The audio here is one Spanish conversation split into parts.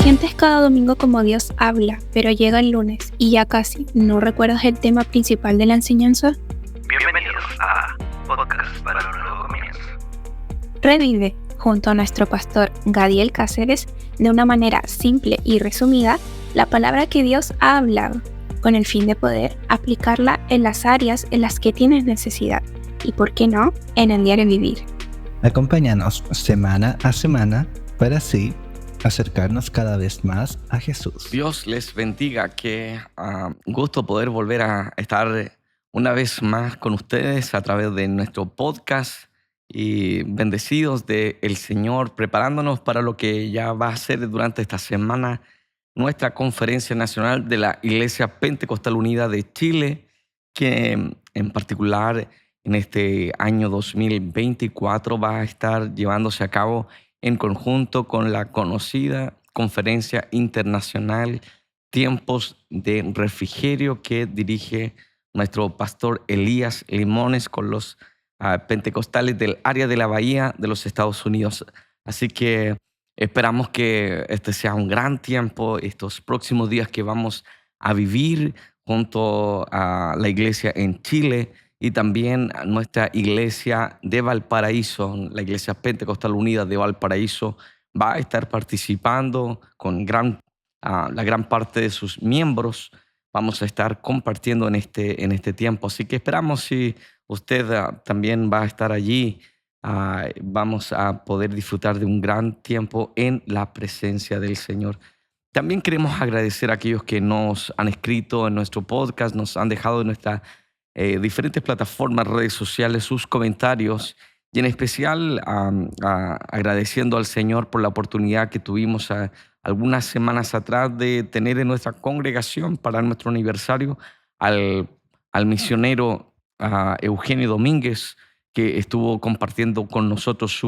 Sientes cada domingo como Dios habla, pero llega el lunes y ya casi no recuerdas el tema principal de la enseñanza. Bienvenidos a Podcast para un nuevo comienzo. Revive, junto a nuestro pastor Gadiel Cáceres, de una manera simple y resumida, la palabra que Dios ha hablado, con el fin de poder aplicarla en las áreas en las que tienes necesidad y, por qué no, en el diario vivir. Acompáñanos semana a semana para así acercarnos cada vez más a Jesús. Dios les bendiga, qué gusto poder volver a estar una vez más con ustedes a través de nuestro podcast y bendecidos del Señor, preparándonos para lo que ya va a ser durante esta semana nuestra conferencia nacional de la Iglesia Pentecostal Unida de Chile, que en particular en este año 2024 va a estar llevándose a cabo en conjunto con la conocida Conferencia Internacional Tiempos de Refrigerio que dirige nuestro pastor Elías Limones con los pentecostales del área de la Bahía de los Estados Unidos. Así que esperamos que este sea un gran tiempo, estos próximos días que vamos a vivir junto a la iglesia en Chile y también a nuestra iglesia de Valparaíso, la Iglesia Pentecostal Unida de Valparaíso, va a estar participando con la gran parte de sus miembros. Vamos a estar compartiendo en este tiempo. Así que esperamos si usted también va a estar allí, vamos a poder disfrutar de un gran tiempo en la presencia del Señor. También queremos agradecer a aquellos que nos han escrito en nuestro podcast, nos han dejado en nuestras diferentes plataformas, redes sociales, sus comentarios, y en especial agradeciendo al Señor por la oportunidad que tuvimos algunas semanas atrás de tener en nuestra congregación para nuestro aniversario al misionero Eugenio Domínguez, que estuvo compartiendo con nosotros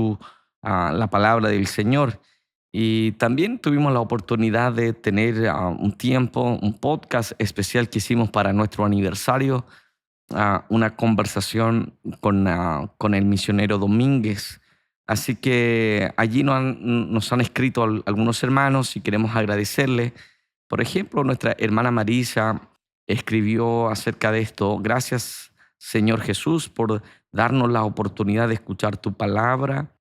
la palabra del Señor. Y también tuvimos la oportunidad de tener un podcast especial que hicimos para nuestro aniversario, una conversación con el misionero Domínguez. Así que allí nos han escrito algunos hermanos y queremos agradecerle. Por ejemplo, nuestra hermana Marisa escribió acerca de esto: gracias, Señor Jesús, por darnos la oportunidad de escuchar tu palabra,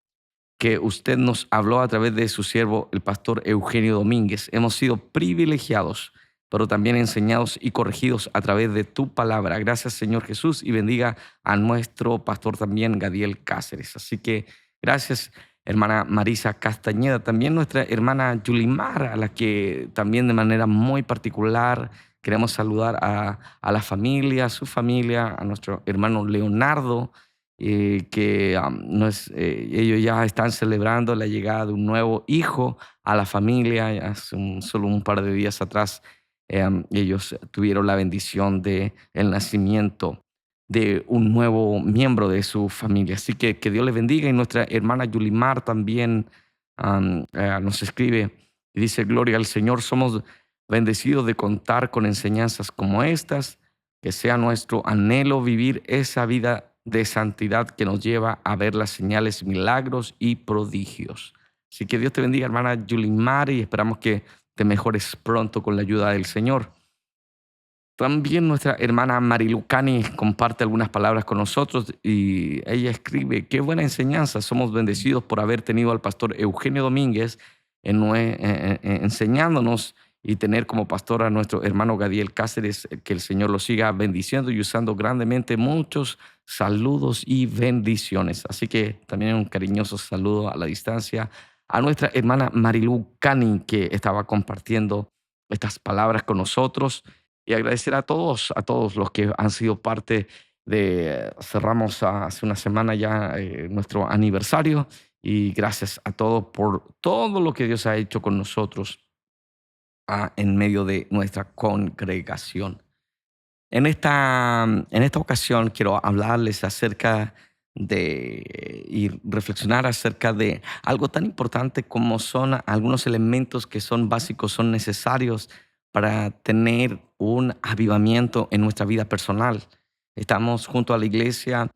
que usted nos habló a través de su siervo, el pastor Eugenio Domínguez. Hemos sido privilegiados, pero también enseñados y corregidos a través de tu palabra. Gracias, Señor Jesús, y bendiga a nuestro pastor también, Gadiel Cáceres. Así que gracias, hermana Marisa Castañeda. También nuestra hermana Yulimar, a la que también de manera muy particular queremos saludar a la familia, a su familia, a nuestro hermano Leonardo, que ellos ya están celebrando la llegada de un nuevo hijo a la familia. Hace solo un par de días atrás ellos tuvieron la bendición del nacimiento de un nuevo miembro de su familia. Así que Dios les bendiga. Y nuestra hermana Yulimar también nos escribe y dice: gloria al Señor, somos bendecidos de contar con enseñanzas como estas, que sea nuestro anhelo vivir esa vida de santidad que nos lleva a ver las señales, milagros y prodigios. Así que Dios te bendiga, hermana Yulimar, y esperamos que te mejores pronto con la ayuda del Señor. También nuestra hermana Marilucani comparte algunas palabras con nosotros y ella escribe: qué buena enseñanza, somos bendecidos por haber tenido al pastor Eugenio Domínguez enseñándonos, y tener como pastor a nuestro hermano Gadiel Cáceres. Que el Señor lo siga bendiciendo y usando grandemente. Muchos saludos y bendiciones. Así que también un cariñoso saludo a la distancia a nuestra hermana Marilu Cani, que estaba compartiendo estas palabras con nosotros, y agradecer a todos los que han sido parte de, cerramos hace una semana ya nuestro aniversario, y gracias a todos por todo lo que Dios ha hecho con nosotros en medio de nuestra congregación. En esta ocasión quiero hablarles acerca y reflexionar acerca de algo tan importante como son algunos elementos que son básicos, son necesarios para tener un avivamiento en nuestra vida personal. Estamos junto a la iglesia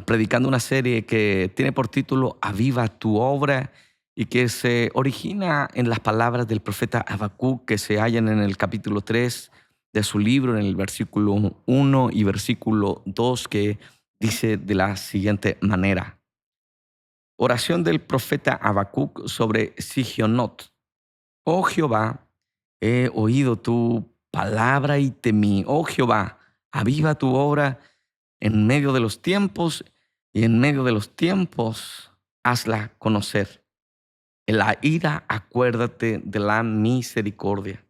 predicando una serie que tiene por título Aviva tu obra, y que se origina en las palabras del profeta Habacuc que se hallan en el capítulo 3 de su libro, en el versículo 1 y versículo 2, que dice de la siguiente manera. Oración del profeta Habacuc sobre Sigionot. Oh Jehová, he oído tu palabra y temí. Oh Jehová, aviva tu obra en medio de los tiempos, y en medio de los tiempos hazla conocer. En la ira acuérdate de la misericordia.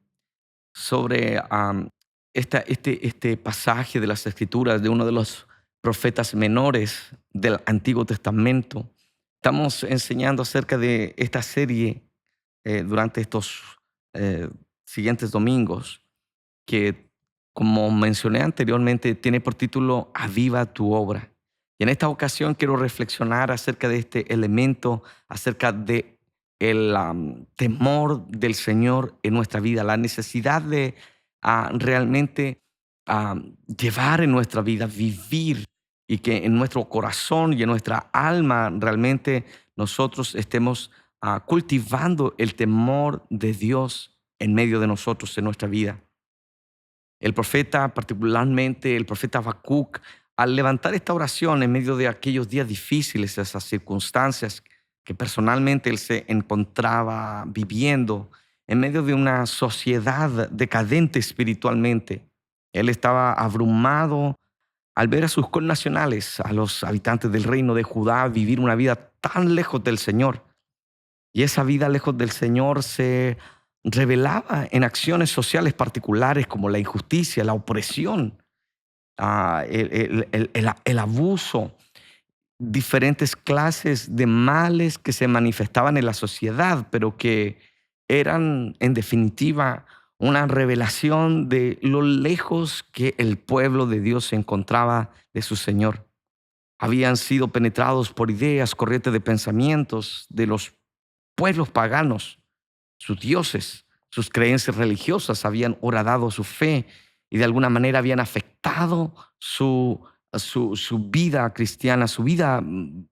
Sobre este pasaje de las Escrituras de uno de los profetas menores del Antiguo Testamento, estamos enseñando acerca de esta serie durante estos siguientes domingos, que, como mencioné anteriormente, tiene por título Aviva tu obra. Y en esta ocasión quiero reflexionar acerca de este elemento, acerca de el temor del Señor en nuestra vida, la necesidad de realmente llevar en nuestra vida, vivir, y que en nuestro corazón y en nuestra alma realmente nosotros estemos cultivando el temor de Dios en medio de nosotros, en nuestra vida. El profeta, particularmente el profeta Habacuc, al levantar esta oración en medio de aquellos días difíciles, esas circunstancias que personalmente él se encontraba viviendo, en medio de una sociedad decadente espiritualmente, él estaba abrumado al ver a sus connacionales, a los habitantes del reino de Judá, vivir una vida tan lejos del Señor. Y esa vida lejos del Señor se revelaba en acciones sociales particulares como la injusticia, la opresión, el abuso, diferentes clases de males que se manifestaban en la sociedad, pero que eran en definitiva una revelación de lo lejos que el pueblo de Dios se encontraba de su Señor. Habían sido penetrados por ideas, corrientes de pensamientos de los pueblos paganos. Sus dioses, sus creencias religiosas habían horadado su fe y de alguna manera habían afectado su vida cristiana, su vida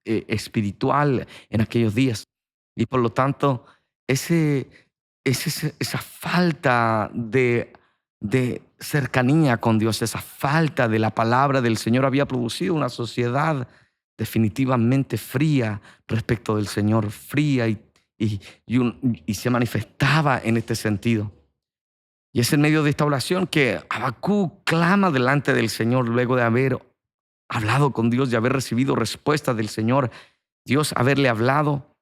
espiritual en aquellos días. Y por lo tanto, esa falta de cercanía con Dios, esa falta de la palabra del Señor había producido una sociedad definitivamente fría respecto del Señor, fría y se manifestaba en este sentido. Y es en medio de esta oración que Habacuc clama delante del Señor luego de haber hablado con Dios y haber recibido respuesta del Señor, Dios haberle hablado.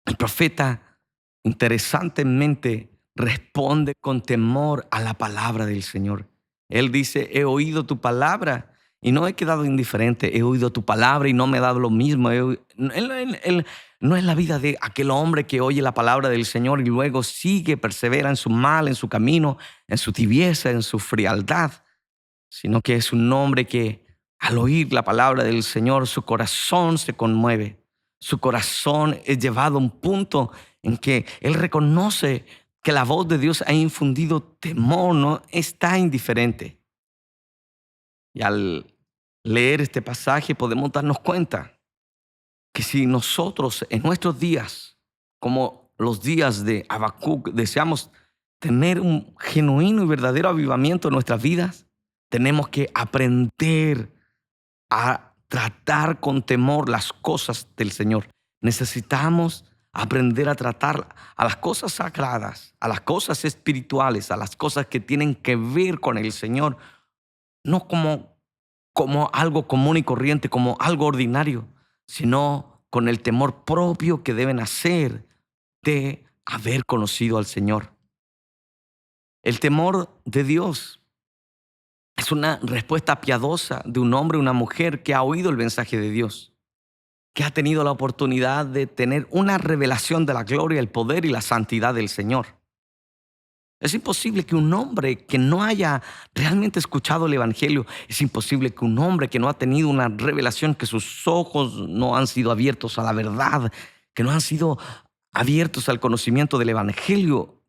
El profeta interesantemente responde con temor a la palabra del Señor. Él dice: he oído tu palabra y no he quedado indiferente. He oído tu palabra y no me ha dado lo mismo. Él no es la vida de aquel hombre que oye la palabra del Señor y luego sigue, persevera en su mal, en su camino, en su tibieza, en su frialdad, sino que es un hombre que al oír la palabra del Señor su corazón se conmueve. Su corazón es llevado a un punto en que él reconoce que la voz de Dios ha infundido temor, no está indiferente. Y al leer este pasaje podemos darnos cuenta que si nosotros en nuestros días, como los días de Habacuc, deseamos tener un genuino y verdadero avivamiento en nuestras vidas, tenemos que aprender a tratar con temor las cosas del Señor. Necesitamos aprender a tratar a las cosas sagradas, a las cosas espirituales, a las cosas que tienen que ver con el Señor, no como algo común y corriente, como algo ordinario, sino con el temor propio que deben hacer de haber conocido al Señor. El temor de Dios es una respuesta piadosa de un hombre o una mujer que ha oído el mensaje de Dios, que ha tenido la oportunidad de tener una revelación de la gloria, el poder y la santidad del Señor. Es imposible que un hombre que no haya realmente escuchado el Evangelio, es imposible que un hombre que no ha tenido una revelación, que sus ojos no han sido abiertos a la verdad, que no han sido abiertos al conocimiento del Evangelio,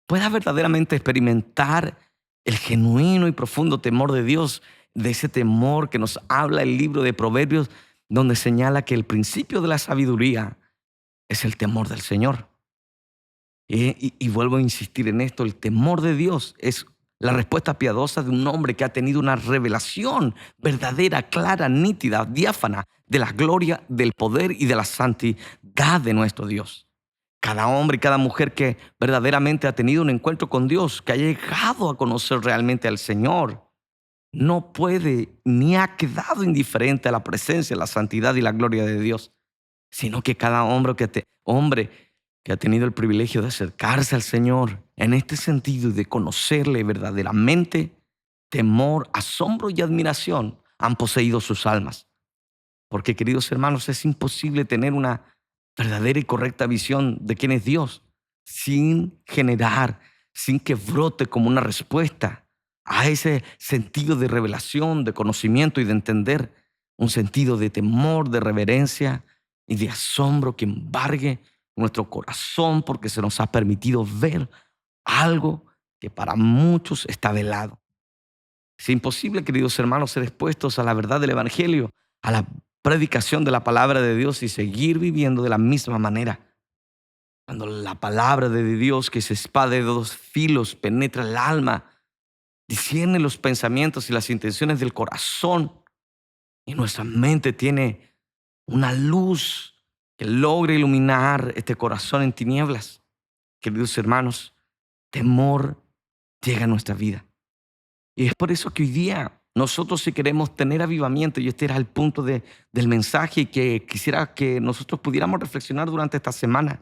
pueda verdaderamente experimentar el genuino y profundo temor de Dios, de ese temor que nos habla el libro de Proverbios, donde señala que el principio de la sabiduría es el temor del Señor. Y vuelvo a insistir en esto, el temor de Dios es la respuesta piadosa de un hombre que ha tenido una revelación verdadera, clara, nítida, diáfana de la gloria, del poder y de la santidad de nuestro Dios. Cada hombre y cada mujer que verdaderamente ha tenido un encuentro con Dios, que ha llegado a conocer realmente al Señor, no puede ni ha quedado indiferente a la presencia, la santidad y la gloria de Dios, sino que cada hombre que ha tenido el privilegio de acercarse al Señor en este sentido y de conocerle verdaderamente, temor, asombro y admiración han poseído sus almas. Porque, queridos hermanos, es imposible tener una verdadera y correcta visión de quién es Dios sin que brote como una respuesta a ese sentido de revelación, de conocimiento y de entender, un sentido de temor, de reverencia y de asombro que embargue nuestro corazón porque se nos ha permitido ver algo que para muchos está velado. Es imposible, queridos hermanos, ser expuestos a la verdad del Evangelio, a la predicación de la palabra de Dios y seguir viviendo de la misma manera. Cuando la palabra de Dios, que es espada de dos filos, penetra el alma, discierne los pensamientos y las intenciones del corazón, y nuestra mente tiene una luz que logre iluminar este corazón en tinieblas. Queridos hermanos, temor llega a nuestra vida. Y es por eso que hoy día nosotros, si queremos tener avivamiento, y este era el punto del mensaje que quisiera que nosotros pudiéramos reflexionar durante esta semana,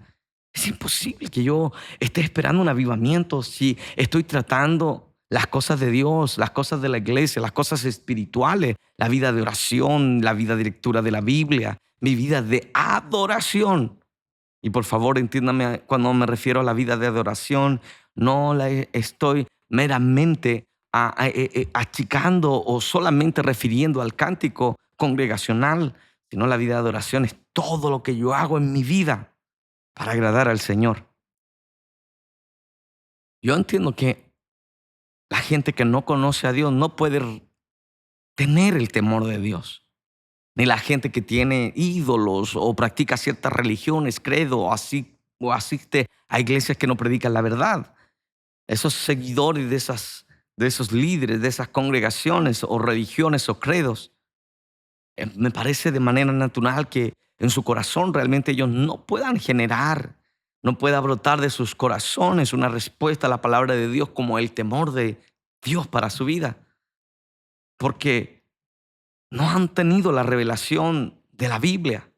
es imposible que yo esté esperando un avivamiento si estoy tratando las cosas de Dios, las cosas de la iglesia, las cosas espirituales, la vida de oración, la vida de lectura de la Biblia, mi vida de adoración. Y por favor, entiéndame, cuando me refiero a la vida de adoración, no la estoy meramente achicando o solamente refiriendo al cántico congregacional, sino la vida de adoración es todo lo que yo hago en mi vida para agradar al Señor. Yo entiendo que la gente que no conoce a Dios no puede tener el temor de Dios. Ni la gente que tiene ídolos o practica ciertas religiones, credo, o asiste a iglesias que no predican la verdad. Esos seguidores de esos líderes, de esas congregaciones o religiones o credos, me parece de manera natural que en su corazón realmente ellos no puedan generar, no pueda brotar de sus corazones una respuesta a la palabra de Dios como el temor de Dios para su vida. Porque no han tenido la revelación de la Biblia.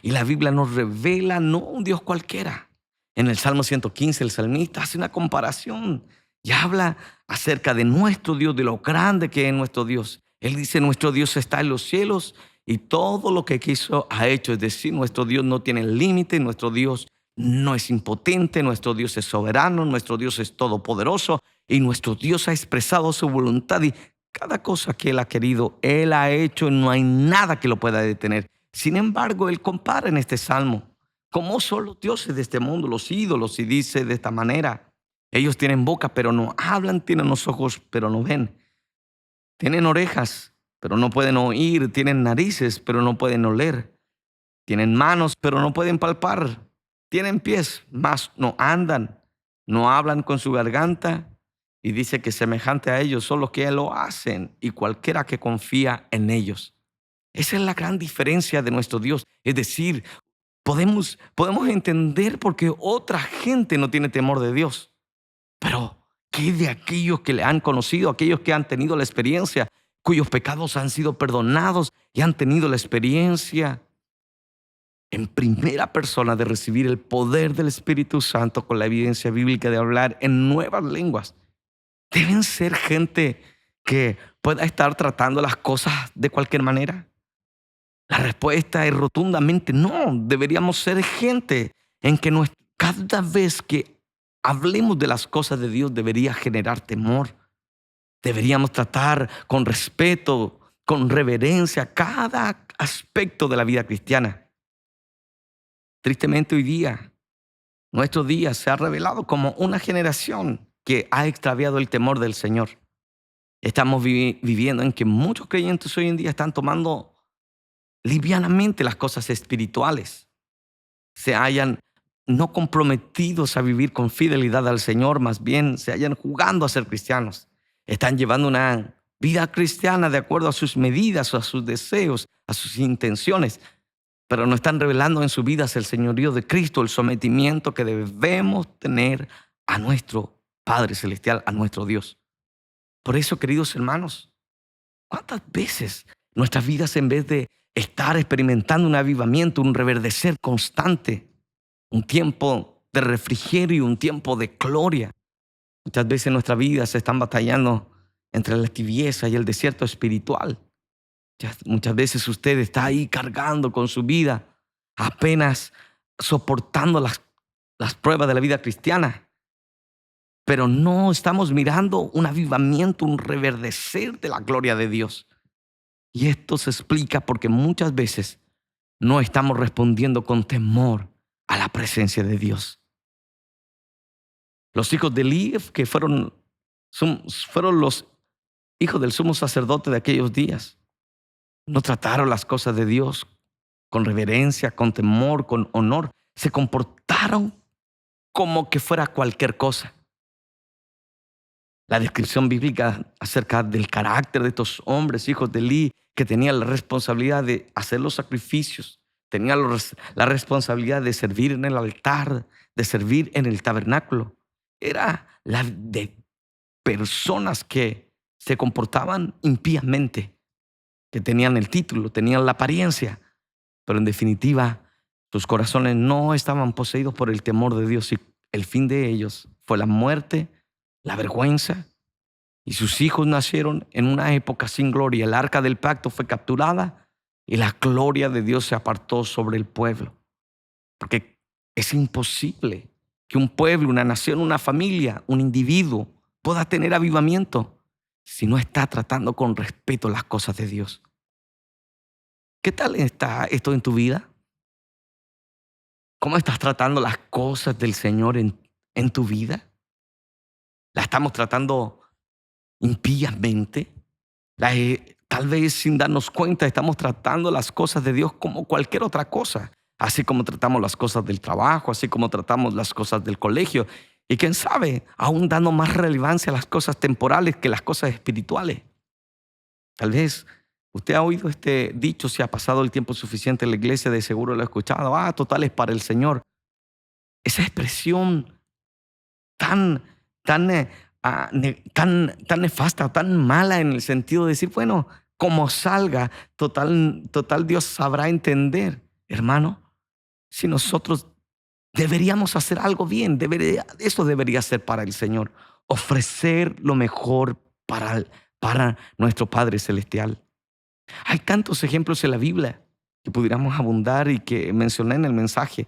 Y la Biblia nos revela no un Dios cualquiera. En el Salmo 115 el salmista hace una comparación y habla acerca de nuestro Dios, de lo grande que es nuestro Dios. Él dice, nuestro Dios está en los cielos y todo lo que quiso ha hecho. Es decir, nuestro Dios no tiene límite, nuestro Dios no es impotente, nuestro Dios es soberano, nuestro Dios es todopoderoso y nuestro Dios ha expresado su voluntad y cada cosa que Él ha querido, Él ha hecho y no hay nada que lo pueda detener. Sin embargo, Él compara en este salmo cómo son los dioses de este mundo, los ídolos, y dice de esta manera: ellos tienen boca pero no hablan, tienen los ojos pero no ven, tienen orejas pero no pueden oír, tienen narices pero no pueden oler, tienen manos pero no pueden palpar, tienen pies mas no andan, no hablan con su garganta. Y dice que semejante a ellos son los que lo hacen y cualquiera que confía en ellos. Esa es la gran diferencia de nuestro Dios. Es decir, podemos entender por qué otra gente no tiene temor de Dios. Pero, ¿qué de aquellos que le han conocido, aquellos que han tenido la experiencia, cuyos pecados han sido perdonados y han tenido la experiencia en primera persona de recibir el poder del Espíritu Santo con la evidencia bíblica de hablar en nuevas lenguas? ¿Deben ser gente que pueda estar tratando las cosas de cualquier manera? La respuesta es rotundamente no. Deberíamos ser gente en que cada vez que hablemos de las cosas de Dios debería generar temor. Deberíamos tratar con respeto, con reverencia cada aspecto de la vida cristiana. Tristemente hoy día, nuestro día se ha revelado como una generación que ha extraviado el temor del Señor. Estamos viviendo en que muchos creyentes hoy en día están tomando livianamente las cosas espirituales. se hayan no comprometidos a vivir con fidelidad al Señor, más bien se hayan jugando a ser cristianos. Están llevando una vida cristiana de acuerdo a sus medidas, a sus deseos, a sus intenciones, pero no están revelando en sus vidas el señorío de Cristo, el sometimiento que debemos tener a nuestro Padre Celestial, a nuestro Dios. Por eso, queridos hermanos, ¿cuántas veces nuestras vidas, en vez de estar experimentando un avivamiento, un reverdecer constante, un tiempo de refrigerio, un tiempo de gloria, muchas veces nuestras vidas se están batallando entre la tibieza y el desierto espiritual? Muchas veces usted está ahí cargando con su vida, apenas soportando las pruebas de la vida cristiana, pero no estamos mirando un avivamiento, un reverdecer de la gloria de Dios. Y esto se explica porque muchas veces no estamos respondiendo con temor a la presencia de Dios. Los hijos de Elí, que fueron los hijos del sumo sacerdote de aquellos días, no trataron las cosas de Dios con reverencia, con temor, con honor. Se comportaron como que fuera cualquier cosa. La descripción bíblica acerca del carácter de estos hombres, hijos de Elí, que tenían la responsabilidad de hacer los sacrificios, tenían la responsabilidad de servir en el altar, de servir en el tabernáculo, era la de personas que se comportaban impíamente, que tenían el título, tenían la apariencia, pero en definitiva sus corazones no estaban poseídos por el temor de Dios, y el fin de ellos fue la muerte, la vergüenza, y sus hijos nacieron en una época sin gloria. El arca del pacto fue capturada y la gloria de Dios se apartó sobre el pueblo, porque es imposible que un pueblo, una nación, una familia, un individuo pueda tener avivamiento si no está tratando con respeto las cosas de Dios. ¿Qué tal está esto en tu vida? ¿Cómo estás tratando las cosas del Señor en tu vida? ¿La estamos tratando impíamente? Tal vez sin darnos cuenta estamos tratando las cosas de Dios como cualquier otra cosa, así como tratamos las cosas del trabajo, así como tratamos las cosas del colegio, y quién sabe, aún dando más relevancia a las cosas temporales que las cosas espirituales. Tal vez usted ha oído este dicho: si ha pasado el tiempo suficiente en la iglesia, de seguro lo ha escuchado. Total, es para el Señor. Esa expresión tan nefasta, tan mala, en el sentido de decir, bueno, como salga, total Dios sabrá entender. Hermano, si nosotros deberíamos hacer algo bien, eso debería ser para el Señor, ofrecer lo mejor para nuestro Padre Celestial. Hay tantos ejemplos en la Biblia que pudiéramos abundar y que mencioné en el mensaje,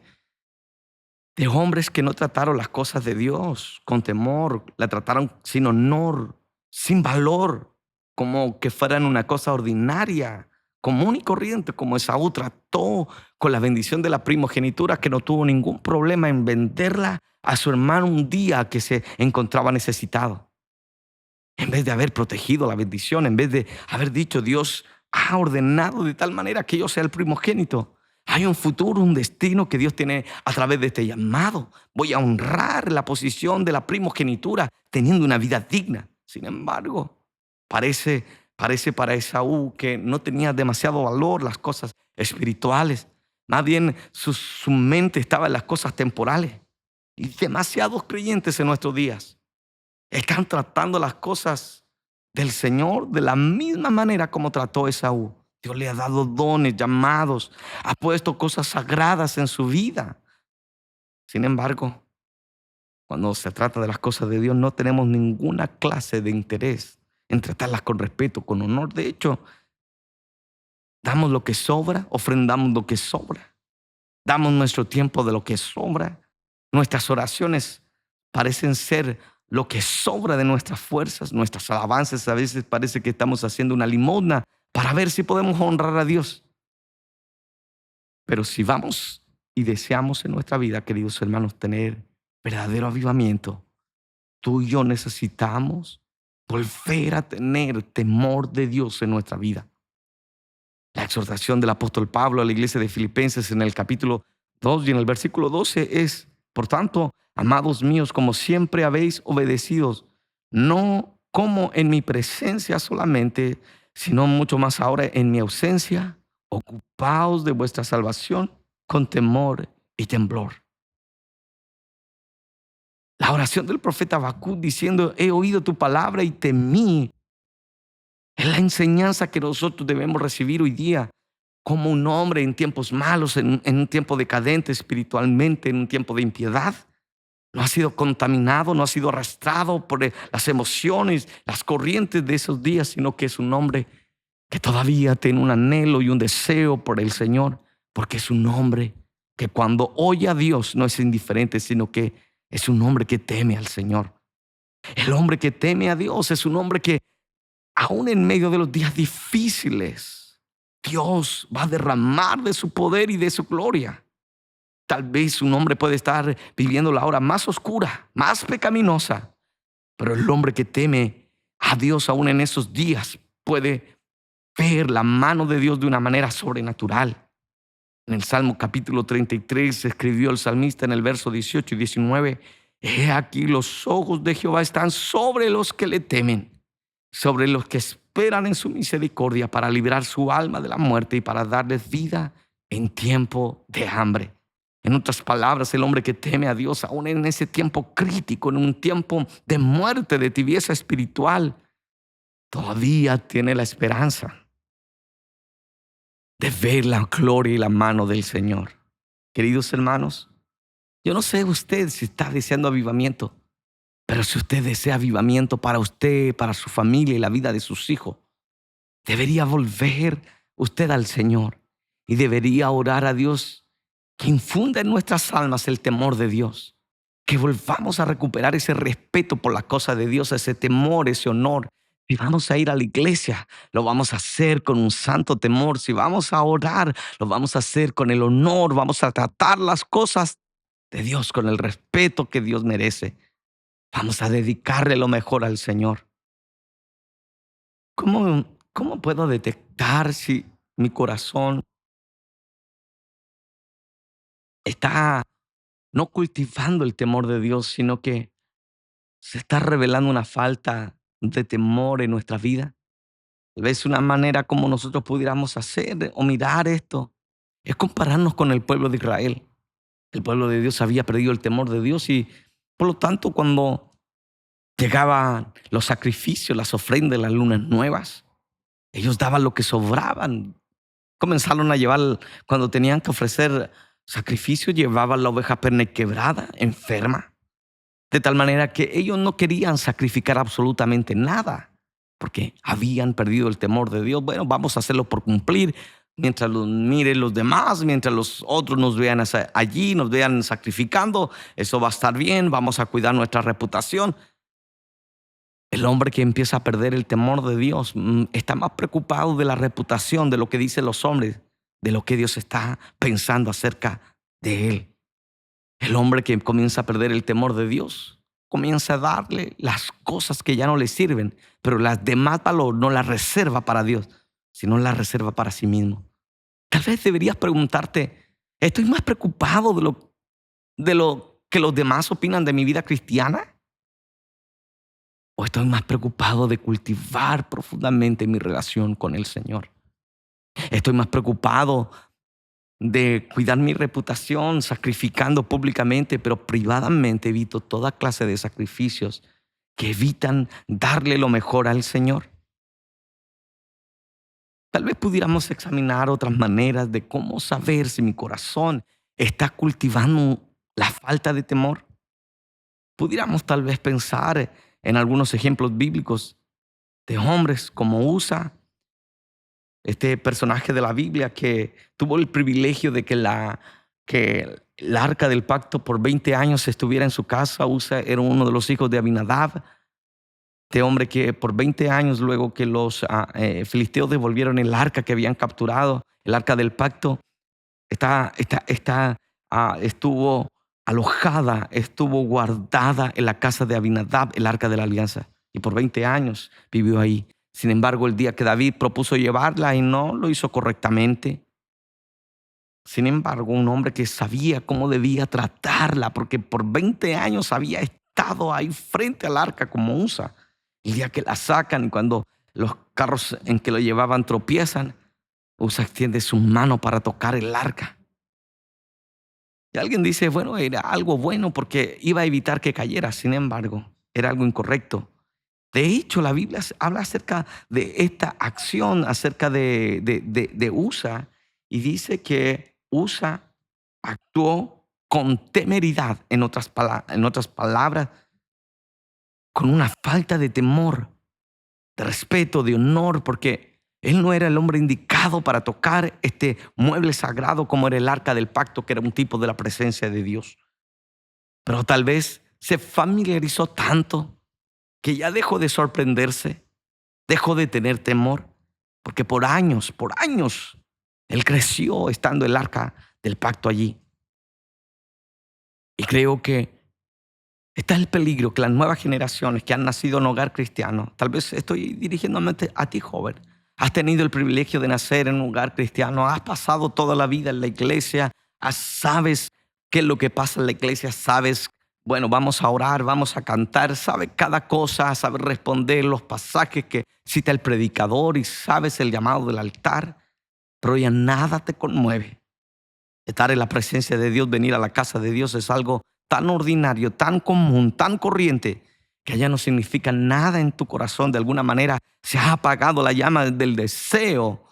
de hombres que no trataron las cosas de Dios con temor, la trataron sin honor, sin valor, como que fueran una cosa ordinaria, común y corriente, como Esaú trató con la bendición de la primogenitura, que no tuvo ningún problema en venderla a su hermano un día que se encontraba necesitado. En vez de haber protegido la bendición, en vez de haber dicho, Dios ha ordenado de tal manera que yo sea el primogénito. Hay un futuro, un destino que Dios tiene a través de este llamado. Voy a honrar la posición de la primogenitura teniendo una vida digna. Sin embargo, parece para Esaú que no tenía demasiado valor las cosas espirituales. Más bien su mente estaba en las cosas temporales. Y demasiados creyentes en nuestros días están tratando las cosas del Señor de la misma manera como trató Esaú. Dios le ha dado dones, llamados, ha puesto cosas sagradas en su vida. Sin embargo, cuando se trata de las cosas de Dios, no tenemos ninguna clase de interés en tratarlas con respeto, con honor. De hecho, damos lo que sobra, ofrendamos lo que sobra, damos nuestro tiempo de lo que sobra. Nuestras oraciones parecen ser lo que sobra de nuestras fuerzas. Nuestras alabanzas a veces parece que estamos haciendo una limosna para ver si podemos honrar a Dios. Pero si vamos y deseamos en nuestra vida, queridos hermanos, tener verdadero avivamiento, tú y yo necesitamos volver a tener temor de Dios en nuestra vida. La exhortación del apóstol Pablo a la iglesia de Filipenses en el capítulo 2 y en el versículo 12 es, por tanto, amados míos, como siempre habéis obedecido, no como en mi presencia solamente, sino mucho más ahora en mi ausencia, ocupaos de vuestra salvación con temor y temblor. La oración del profeta Habacuc diciendo, he oído tu palabra y temí, es la enseñanza que nosotros debemos recibir hoy día como un hombre en tiempos malos, en un tiempo decadente espiritualmente, en un tiempo de impiedad. No ha sido contaminado, no ha sido arrastrado por las emociones, las corrientes de esos días, sino que es un hombre que todavía tiene un anhelo y un deseo por el Señor, porque es un hombre que cuando oye a Dios no es indiferente, sino que es un hombre que teme al Señor. El hombre que teme a Dios es un hombre que aún en medio de los días difíciles, Dios va a derramar de su poder y de su gloria. Tal vez un hombre puede estar viviendo la hora más oscura, más pecaminosa, pero el hombre que teme a Dios aún en esos días puede ver la mano de Dios de una manera sobrenatural. En el Salmo capítulo 33 escribió el salmista en el verso 18 y 19, he aquí los ojos de Jehová están sobre los que le temen, sobre los que esperan en su misericordia para librar su alma de la muerte y para darles vida en tiempo de hambre. En otras palabras, el hombre que teme a Dios, aún en ese tiempo crítico, en un tiempo de muerte, de tibieza espiritual, todavía tiene la esperanza de ver la gloria y la mano del Señor. Queridos hermanos, yo no sé usted si está deseando avivamiento, pero si usted desea avivamiento para usted, para su familia y la vida de sus hijos, debería volver usted al Señor y debería orar a Dios que infunda en nuestras almas el temor de Dios, que volvamos a recuperar ese respeto por la cosa de Dios, ese temor, ese honor. Si vamos a ir a la iglesia, lo vamos a hacer con un santo temor. Si vamos a orar, lo vamos a hacer con el honor. Vamos a tratar las cosas de Dios con el respeto que Dios merece. Vamos a dedicarle lo mejor al Señor. ¿Cómo puedo detectar si mi corazón está no cultivando el temor de Dios, sino que se está revelando una falta de temor en nuestra vida? Tal vez una manera como nosotros pudiéramos hacer o mirar esto es compararnos con el pueblo de Israel. El pueblo de Dios había perdido el temor de Dios y por lo tanto cuando llegaban los sacrificios, las ofrendas, las lunas nuevas, ellos daban lo que sobraban. Comenzaron a llevar, cuando tenían que ofrecer sacrificios, llevaban la oveja pernequebrada, enferma. De tal manera que ellos no querían sacrificar absolutamente nada, porque habían perdido el temor de Dios. Bueno, vamos a hacerlo por cumplir, mientras los miren los demás, mientras los otros nos vean allí, nos vean sacrificando, eso va a estar bien, vamos a cuidar nuestra reputación. El hombre que empieza a perder el temor de Dios está más preocupado de la reputación, de lo que dicen los hombres, de lo que Dios está pensando acerca de él. El hombre que comienza a perder el temor de Dios comienza a darle las cosas que ya no le sirven, pero las de más valor no las reserva para Dios, sino las reserva para sí mismo. Tal vez deberías preguntarte, ¿estoy más preocupado de lo que los demás opinan de mi vida cristiana? ¿O estoy más preocupado de cultivar profundamente mi relación con el Señor? Estoy más preocupado de cuidar mi reputación, sacrificando públicamente, pero privadamente evito toda clase de sacrificios que evitan darle lo mejor al Señor. Tal vez pudiéramos examinar otras maneras de cómo saber si mi corazón está cultivando la falta de temor. Pudiéramos tal vez pensar en algunos ejemplos bíblicos de hombres como Usa, este personaje de la Biblia que tuvo el privilegio de que el arca del pacto por 20 años estuviera en su casa. Usa era uno de los hijos de Abinadab, este hombre que por 20 años, luego que los filisteos devolvieron el arca que habían capturado, el arca del pacto, estuvo alojada, estuvo guardada en la casa de Abinadab, el arca de la alianza, y por 20 años vivió ahí. Sin embargo, el día que David propuso llevarla y no lo hizo correctamente, Sin embargo, un hombre que sabía cómo debía tratarla, porque por 20 años había estado ahí frente al arca como Usa. El día que la sacan y cuando los carros en que lo llevaban tropiezan, Usa extiende su mano para tocar el arca. Y alguien dice, bueno, era algo bueno porque iba a evitar que cayera. Sin embargo, era algo incorrecto. De hecho, la Biblia habla acerca de esta acción, acerca de Usa, y dice que Usa actuó con temeridad, en otras palabras, con una falta de temor, de respeto, de honor, porque él no era el hombre indicado para tocar este mueble sagrado como era el arca del pacto, que era un tipo de la presencia de Dios. Pero tal vez se familiarizó tanto que ya dejó de sorprenderse, dejó de tener temor, porque por años, él creció estando el arca del pacto allí. Y creo que está el peligro que las nuevas generaciones que han nacido en hogar cristiano, tal vez estoy dirigiéndome a ti, joven, has tenido el privilegio de nacer en un hogar cristiano, has pasado toda la vida en la iglesia, sabes qué es lo que pasa en la iglesia, sabes, bueno, vamos a orar, vamos a cantar, sabes cada cosa, sabes responder los pasajes que cita el predicador y sabes el llamado del altar, pero ya nada te conmueve. Estar en la presencia de Dios, venir a la casa de Dios es algo tan ordinario, tan común, tan corriente, que ya no significa nada en tu corazón. De alguna manera se ha apagado la llama del deseo,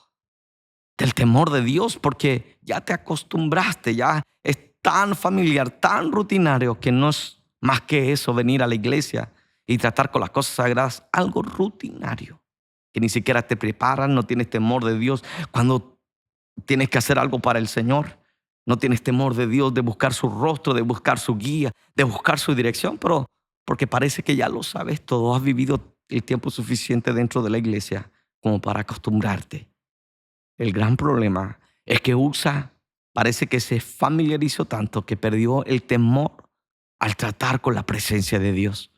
del temor de Dios, porque ya te acostumbraste, ya es tan familiar, tan rutinario, que no es más que eso, venir a la iglesia y tratar con las cosas sagradas, algo rutinario, que ni siquiera te preparan, no tienes temor de Dios. Cuando tienes que hacer algo para el Señor, no tienes temor de Dios, de buscar su rostro, de buscar su guía, de buscar su dirección, pero porque parece que ya lo sabes todo, has vivido el tiempo suficiente dentro de la iglesia como para acostumbrarte. El gran problema es que Usa parece que se familiarizó tanto que perdió el temor al tratar con la presencia de Dios.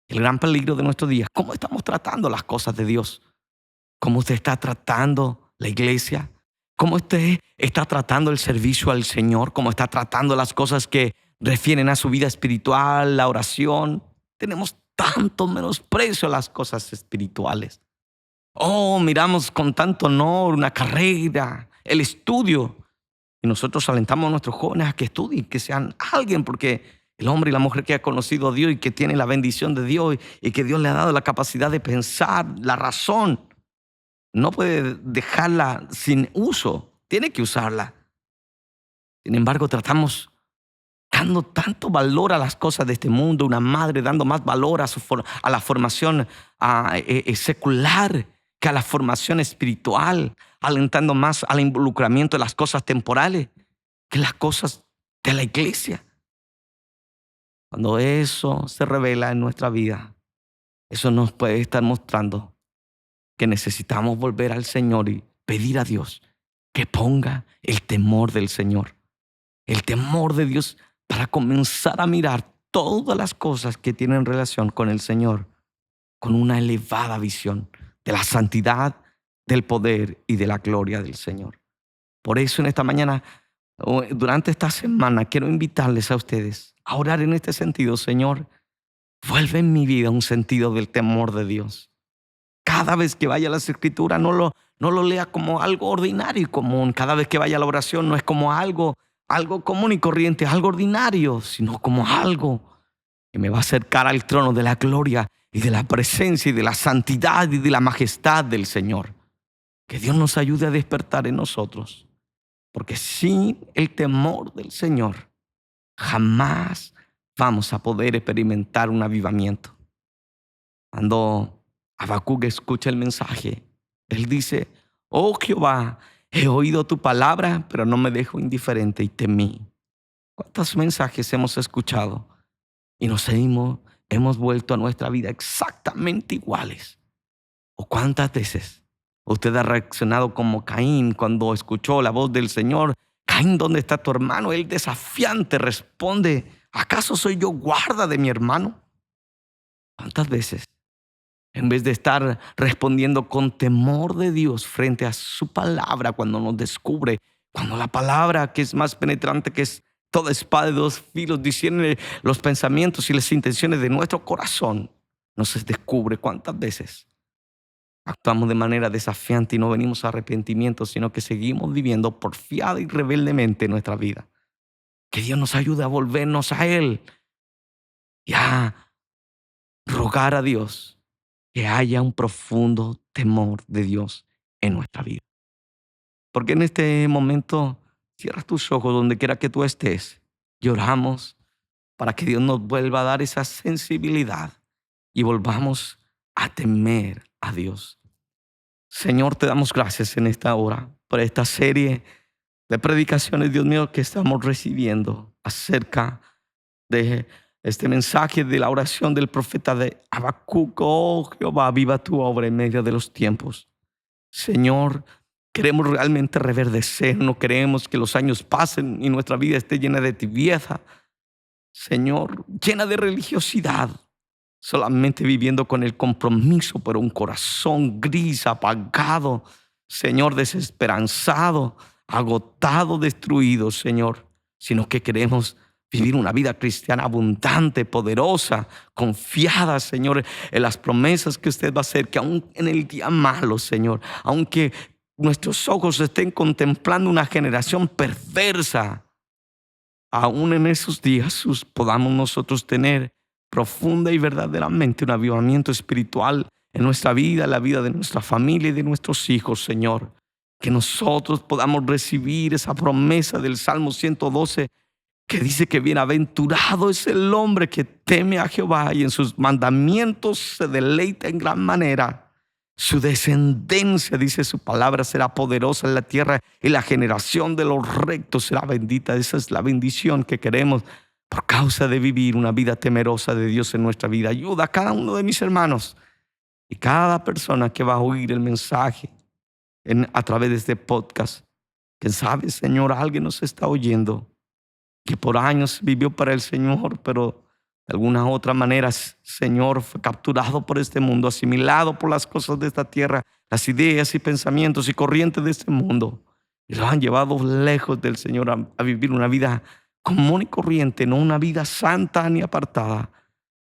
El gran peligro de nuestros días, ¿cómo estamos tratando las cosas de Dios? ¿Cómo usted está tratando la iglesia? ¿Cómo usted está tratando el servicio al Señor? ¿Cómo está tratando las cosas que refieren a su vida espiritual, la oración? Tenemos tanto menosprecio a las cosas espirituales. Oh, miramos con tanto honor una carrera, el estudio. Y nosotros alentamos a nuestros jóvenes a que estudien, que sean alguien, porque el hombre y la mujer que ha conocido a Dios y que tiene la bendición de Dios y que Dios le ha dado la capacidad de pensar, la razón, no puede dejarla sin uso, tiene que usarla. Sin embargo, tratamos dando tanto valor a las cosas de este mundo, una madre dando más valor a la formación secular que a la formación espiritual, alentando más al involucramiento de las cosas temporales que las cosas de la iglesia. Cuando eso se revela en nuestra vida, eso nos puede estar mostrando que necesitamos volver al Señor y pedir a Dios que ponga el temor del Señor, el temor de Dios, para comenzar a mirar todas las cosas que tienen relación con el Señor con una elevada visión de la santidad, del poder y de la gloria del Señor. Por eso en esta mañana, durante esta semana, quiero invitarles a ustedes a orar en este sentido. Señor, vuelve en mi vida un sentido del temor de Dios. Cada vez que vaya a las Escrituras, no lo lea como algo ordinario y común. Cada vez que vaya a la oración, no es como algo común y corriente, algo ordinario, sino como algo que me va a acercar al trono de la gloria y de la presencia y de la santidad y de la majestad del Señor. Que Dios nos ayude a despertar en nosotros, porque sin el temor del Señor jamás vamos a poder experimentar un avivamiento. Cuando Habacuc escucha el mensaje, él dice: oh Jehová, he oído tu palabra, pero no me dejo indiferente y temí. ¿Cuántos mensajes hemos escuchado y nos hemos vuelto a nuestra vida exactamente iguales? ¿O cuántas veces usted ha reaccionado como Caín cuando escuchó la voz del Señor? Caín, ¿dónde está tu hermano? Él desafiante responde: ¿acaso soy yo guarda de mi hermano? ¿Cuántas veces, en vez de estar respondiendo con temor de Dios frente a su palabra cuando nos descubre Cuando la palabra, que es más penetrante que es toda espada de dos filos, discierne los pensamientos y las intenciones de nuestro corazón, nos descubre cuántas veces actuamos de manera desafiante y no venimos a arrepentimiento, sino que seguimos viviendo porfiada y rebeldemente nuestra vida. Que Dios nos ayude a volvernos a Él y a rogar a Dios que haya un profundo temor de Dios en nuestra vida. Porque en este momento cierra tus ojos donde quiera que tú estés y oramos para que Dios nos vuelva a dar esa sensibilidad y volvamos a temer a Dios. Señor, te damos gracias en esta hora por esta serie de predicaciones, Dios mío, que estamos recibiendo acerca de este mensaje de la oración del profeta de Habacuc. Oh Jehová, viva tu obra en medio de los tiempos. Señor, queremos realmente reverdecer, no queremos que los años pasen y nuestra vida esté llena de tibieza, Señor, llena de religiosidad, solamente viviendo con el compromiso, pero un corazón gris, apagado, Señor, desesperanzado, agotado, destruido, Señor, sino que queremos vivir una vida cristiana abundante, poderosa, confiada, Señor, en las promesas que usted va a hacer, que aún en el día malo, Señor, aunque nuestros ojos estén contemplando una generación perversa, aún en esos días podamos nosotros tener profunda y verdaderamente un avivamiento espiritual en nuestra vida, en la vida de nuestra familia y de nuestros hijos, Señor. Que nosotros podamos recibir esa promesa del Salmo 112 que dice que bienaventurado es el hombre que teme a Jehová y en sus mandamientos se deleita en gran manera. Su descendencia, dice su palabra, será poderosa en la tierra y la generación de los rectos será bendita. Esa es la bendición que queremos por causa de vivir una vida temerosa de Dios en nuestra vida. Ayuda a cada uno de mis hermanos y cada persona que va a oír el mensaje a través de este podcast. Que sabe, Señor, alguien nos está oyendo que por años vivió para el Señor, pero de alguna otra manera, Señor, fue capturado por este mundo, asimilado por las cosas de esta tierra, las ideas y pensamientos y corrientes de este mundo. Y lo han llevado lejos del Señor a vivir una vida común y corriente, no una vida santa ni apartada.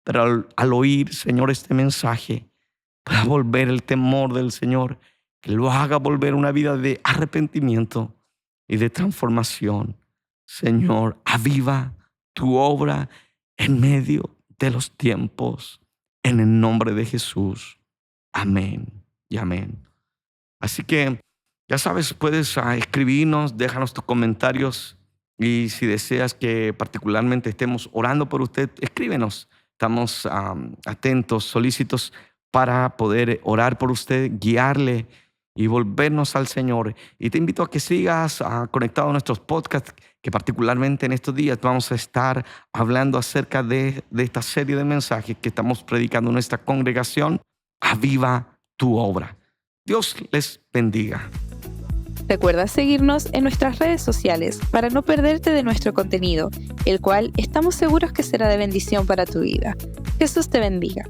Pero al oír, Señor, este mensaje, para volver el temor del Señor, que lo haga volver una vida de arrepentimiento y de transformación. Señor, aviva tu obra en medio de los tiempos, en el nombre de Jesús. Amén y amén. Así que, ya sabes, puedes escribirnos, déjanos tus comentarios y si deseas que particularmente estemos orando por usted, escríbenos. Estamos atentos, solícitos para poder orar por usted, guiarle y volvernos al Señor. Y te invito a que sigas conectado a nuestros podcasts, que particularmente en estos días vamos a estar hablando acerca de esta serie de mensajes que estamos predicando en nuestra congregación. Aviva tu obra. Dios les bendiga. Recuerda seguirnos en nuestras redes sociales para no perderte de nuestro contenido, el cual estamos seguros que será de bendición para tu vida. Jesús te bendiga.